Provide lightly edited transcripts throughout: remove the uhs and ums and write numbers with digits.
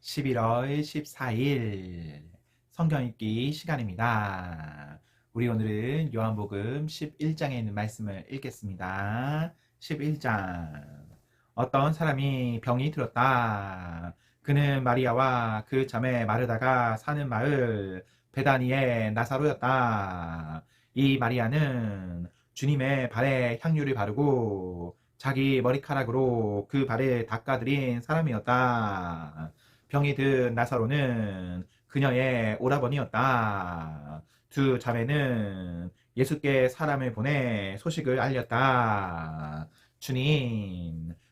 11월 14일 성경 읽기 시간입니다. 우리 오늘은 요한복음 11장에 있는 말씀을 읽겠습니다. 11장. 어떤 사람이 병이 들었다. 그는 마리아와 그 자매 마르다가 사는 마을 베다니의 나사로였다. 이 마리아는 주님의 발에 향유를 바르고 자기 머리카락으로 그 발을 닦아드린 사람이었다. 병이 든 나사로는 그녀의 오라버니였다. 두 자매는 예수께 사람을 보내 소식을 알렸다.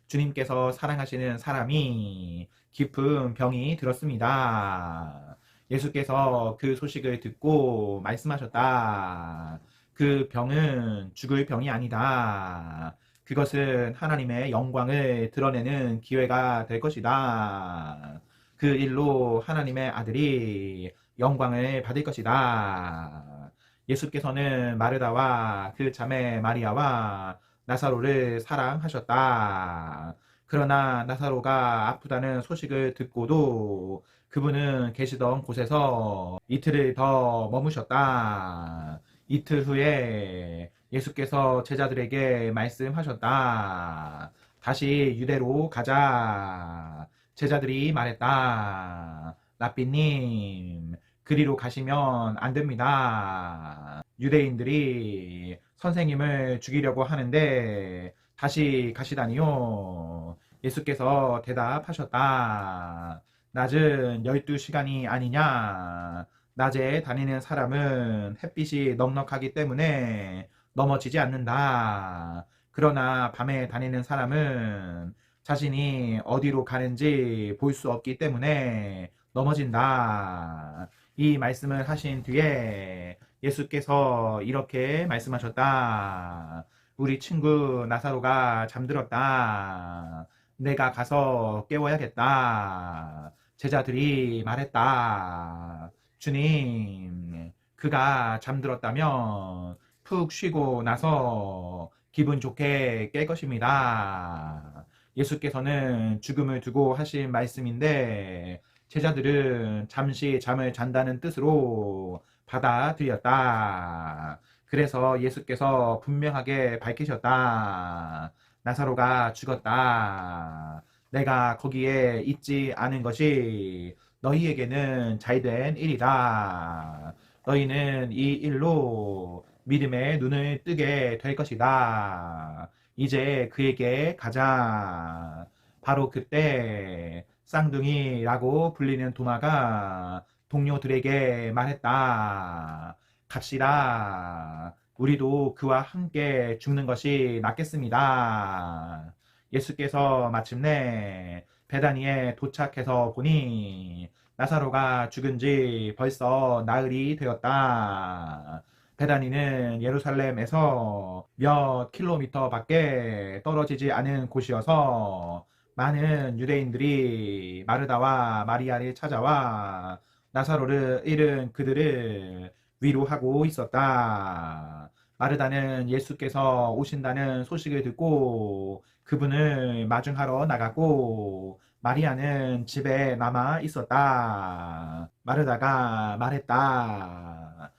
주님께서 사랑하시는 사람이 깊은 병이 들었습니다. 예수께서 그 소식을 듣고 말씀하셨다. 그 병은 죽을 병이 아니다. 그것은 하나님의 영광을 드러내는 기회가 될 것이다. 그 일로 하나님의 아들이 영광을 받을 것이다. 예수께서는 마르다와 그 자매 마리아와 나사로를 사랑하셨다. 그러나 나사로가 아프다는 소식을 듣고도 그분은 계시던 곳에서 이틀을 더 머무셨다. 이틀 후에 예수께서 제자들에게 말씀하셨다. 다시 유대로 가자. 제자들이 말했다. 라삐님, 그리로 가시면 안 됩니다. 유대인들이 선생님을 죽이려고 하는데 다시 가시다니요. 예수께서 대답하셨다. 낮은 12시간이 아니냐. 낮에 다니는 사람은 햇빛이 넉넉하기 때문에 넘어지지 않는다. 그러나 밤에 다니는 사람은 자신이 어디로 가는지 볼 수 없기 때문에 넘어진다. 이 말씀을 하신 뒤에 예수께서 이렇게 말씀하셨다. 우리 친구 나사로가 잠들었다. 내가 가서 깨워야겠다. 제자들이 말했다. 주님, 그가 잠들었다면 푹 쉬고 나서 기분 좋게 깰 것입니다. 예수께서는 죽음을 두고 하신 말씀인데 제자들은 잠시 잠을 잔다는 뜻으로 받아들였다. 그래서 예수께서 분명하게 밝히셨다. 나사로가 죽었다. 내가 거기에 있지 않은 것이 너희에게는 잘된 일이다. 너희는 이 일로 믿음의 눈을 뜨게 될 것이다. 이제 그에게 가자. 바로 그때 쌍둥이라고 불리는 도마가 동료들에게 말했다. 갑시다. 우리도 그와 함께 죽는 것이 낫겠습니다. 예수께서 마침내 베다니에 도착해서 보니 나사로가 죽은 지 벌써 나흘이 되었다. 베다니는 예루살렘에서 몇 킬로미터 밖에 떨어지지 않은 곳이어서 많은 유대인들이 마르다와 마리아를 찾아와 나사로를 잃은 그들을 위로하고 있었다. 마르다는 예수께서 오신다는 소식을 듣고 그분을 마중하러 나갔고 마리아는 집에 남아 있었다. 마르다가 말했다.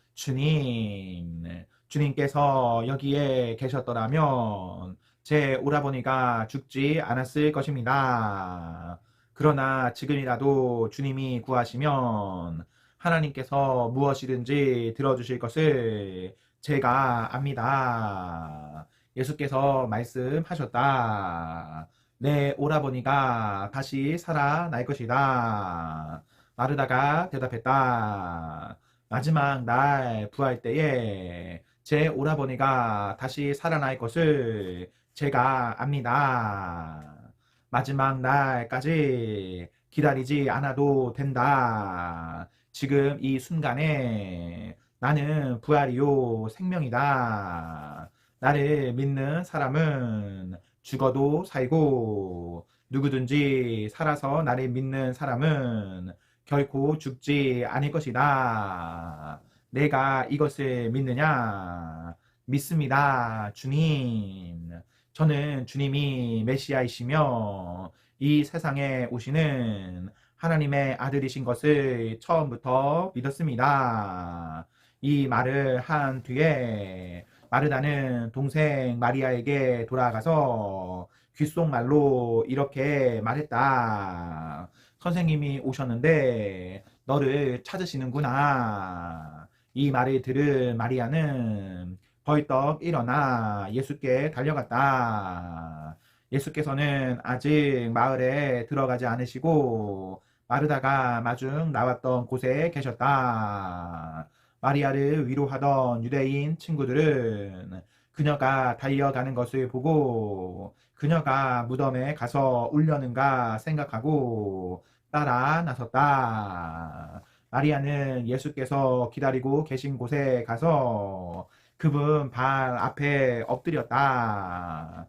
주님께서 여기에 계셨더라면 제 오라버니가 죽지 않았을 것입니다. 그러나 지금이라도 주님이 구하시면 하나님께서 무엇이든지 들어주실 것을 제가 압니다. 예수께서 말씀하셨다. 내 오라버니가 다시 살아날 것이다. 마르다가 대답했다. 마지막 날 부활 때에 제 오라버니가 다시 살아날 것을 제가 압니다. 마지막 날까지 기다리지 않아도 된다. 지금 이 순간에 나는 부활이요 생명이다. 나를 믿는 사람은 죽어도 살고 누구든지 살아서 나를 믿는 사람은 결코 죽지 않을 것이다. 내가 이것을 믿느냐? 믿습니다, 주님. 저는 주님이 메시아이시며 이 세상에 오시는 하나님의 아들이신 것을 처음부터 믿었습니다. 이 말을 한 뒤에 마르다는 동생 마리아에게 돌아가서 귓속말로 이렇게 말했다. 선생님이 오셨는데 너를 찾으시는구나. 이 말을 들은 마리아는 벌떡 일어나 예수께 달려갔다. 예수께서는 아직 마을에 들어가지 않으시고 마르다가 마중 나왔던 곳에 계셨다. 마리아를 위로하던 유대인 친구들은 그녀가 달려가는 것을 보고 그녀가 무덤에 가서 울려는가 생각하고 따라 나섰다. 마리아는 예수께서 기다리고 계신 곳에 가서 그분 발 앞에 엎드렸다.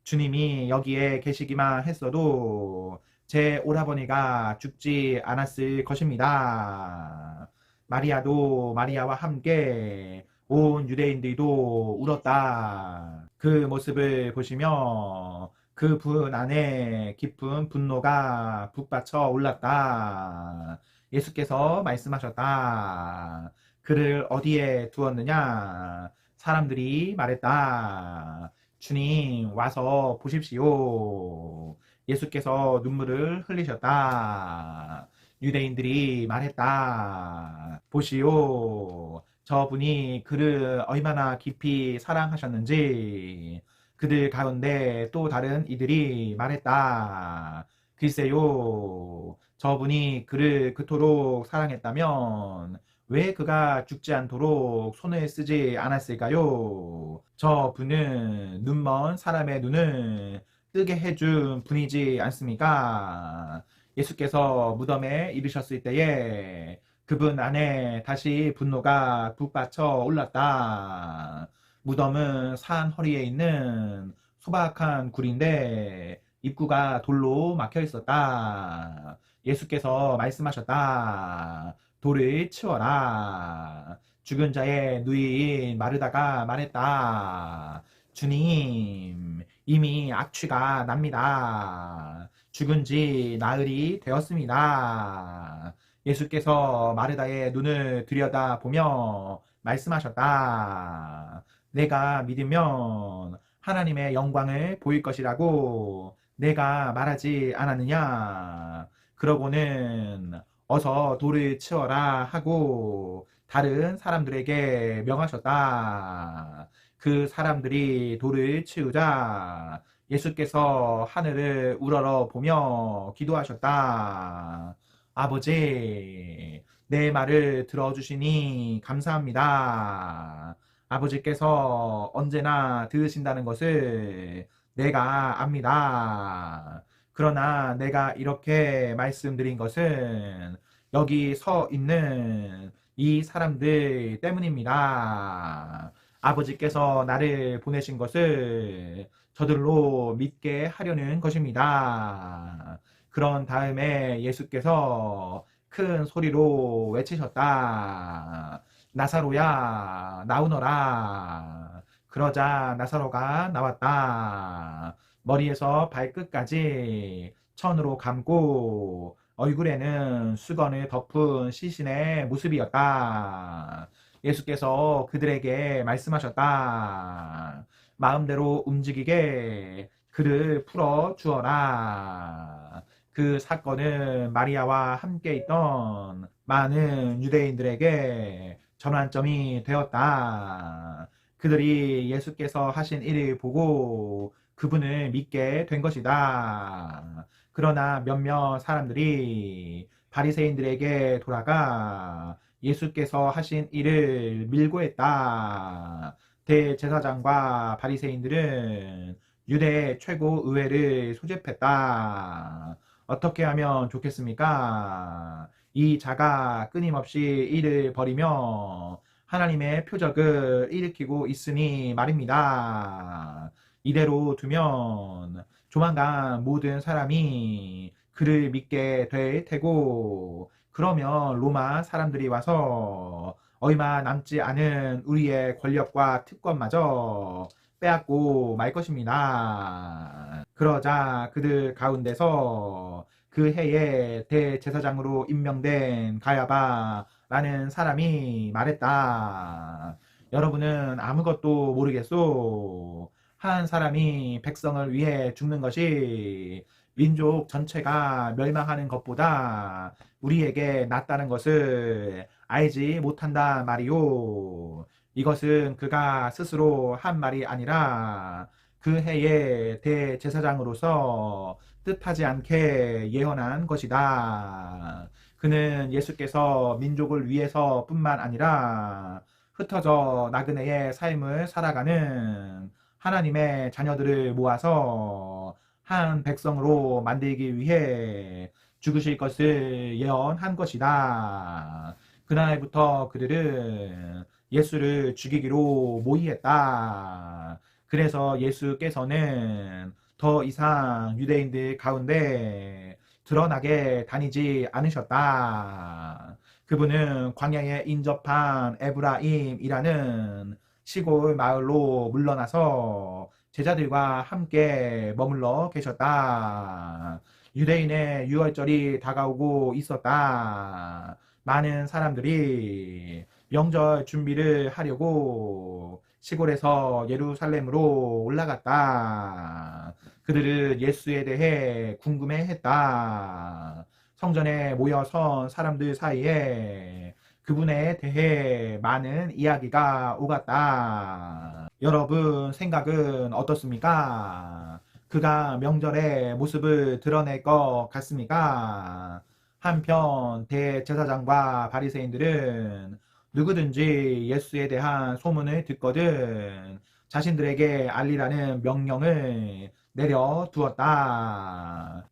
주님이 여기에 계시기만 했어도 제 오라버니가 죽지 않았을 것입니다. 마리아도 마리아와 함께 온 유대인들도 울었다. 그 모습을 보시며 그 분 안에 깊은 분노가 북받쳐 올랐다. 예수께서 말씀하셨다. 그를 어디에 두었느냐? 사람들이 말했다. 주님, 와서 보십시오. 예수께서 눈물을 흘리셨다. 유대인들이 말했다. 보시오. 저분이 그를 얼마나 깊이 사랑하셨는지. 그들 가운데 또 다른 이들이 말했다. 글쎄요. 저분이 그를 그토록 사랑했다면 왜 그가 죽지 않도록 손을 쓰지 않았을까요? 저 분은 눈먼 사람의 눈을 뜨게 해준 분이지 않습니까? 예수께서 무덤에 이르셨을 때에 그분 안에 다시 분노가 북받쳐 올랐다. 무덤은 산 허리에 있는 소박한 굴인데 입구가 돌로 막혀 있었다. 예수께서 말씀하셨다. 돌을 치워라. 죽은 자의 누이인 마르다가 말했다. 주님, 이미 악취가 납니다. 죽은 지 나흘이 되었습니다. 예수께서 마르다의 눈을 들여다보며 말씀하셨다. 내가 믿으면 하나님의 영광을 보일 것이라고 내가 말하지 않았느냐. 그러고는 어서 돌을 치워라 하고 다른 사람들에게 명하셨다. 그 사람들이 돌을 치우자 예수께서 하늘을 우러러 보며 기도하셨다. 아버지, 내 말을 들어주시니 감사합니다. 아버지께서 언제나 들으신다는 것을 내가 압니다. 그러나 내가 이렇게 말씀드린 것은 여기 서 있는 이 사람들 때문입니다. 아버지께서 나를 보내신 것을 저들로 믿게 하려는 것입니다. 그런 다음에 예수께서 큰 소리로 외치셨다. 나사로야, 나오너라. 그러자 나사로가 나왔다. 머리에서 발끝까지 천으로 감고 얼굴에는 수건을 덮은 시신의 모습이었다. 예수께서 그들에게 말씀하셨다. 마음대로 움직이게 그를 풀어 주어라. 그 사건은 마리아와 함께 있던 많은 유대인들에게 전환점이 되었다. 그들이 예수께서 하신 일을 보고 그분을 믿게 된 것이다. 그러나 몇몇 사람들이 바리새인들에게 돌아가 예수께서 하신 일을 밀고 했다. 대제사장과 바리새인들은 유대 최고 의회를 소집했다. 어떻게 하면 좋겠습니까? 이 자가 끊임없이 일을 벌이며 하나님의 표적을 일으키고 있으니 말입니다. 이대로 두면 조만간 모든 사람이 그를 믿게 될 테고, 그러면 로마 사람들이 와서 얼마 남지 않은 우리의 권력과 특권마저 빼앗고 말 것입니다. 그러자 그들 가운데서 그 해에 대제사장으로 임명된 가야바라는 사람이 말했다. 여러분은 아무것도 모르겠소. 한 사람이 백성을 위해 죽는 것이 민족 전체가 멸망하는 것보다 우리에게 낫다는 것을 알지 못한다 말이요. 이것은 그가 스스로 한 말이 아니라 그 해의 대제사장으로서 뜻하지 않게 예언한 것이다. 그는 예수께서 민족을 위해서뿐만 아니라 흩어져 나그네의 삶을 살아가는 하나님의 자녀들을 모아서 한 백성으로 만들기 위해 죽으실 것을 예언한 것이다. 그날부터 그들은 예수를 죽이기로 모의했다. 그래서 예수께서는 더 이상 유대인들 가운데 드러나게 다니지 않으셨다. 그분은 광야에 인접한 에브라임이라는 시골 마을로 물러나서 제자들과 함께 머물러 계셨다. 유대인의 유월절이 다가오고 있었다. 많은 사람들이 명절 준비를 하려고 시골에서 예루살렘으로 올라갔다. 그들은 예수에 대해 궁금해했다. 성전에 모여선 사람들 사이에 그분에 대해 많은 이야기가 오갔다. 여러분 생각은 어떻습니까? 그가 명절에 모습을 드러낼 것 같습니까? 한편 대제사장과 바리새인들은 누구든지 예수에 대한 소문을 듣거든 자신들에게 알리라는 명령을 내려두었다.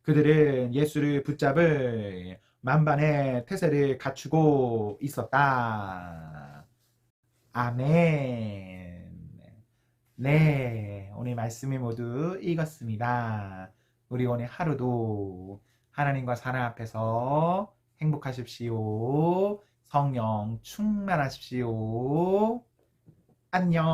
그들은 예수를 붙잡을 만반의 태세를 갖추고 있었다. 아멘. 네, 오늘 말씀을 모두 읽었습니다. 우리 오늘 하루도 하나님과 사랑 앞에서 행복하십시오. 성령 충만하십시오. 안녕.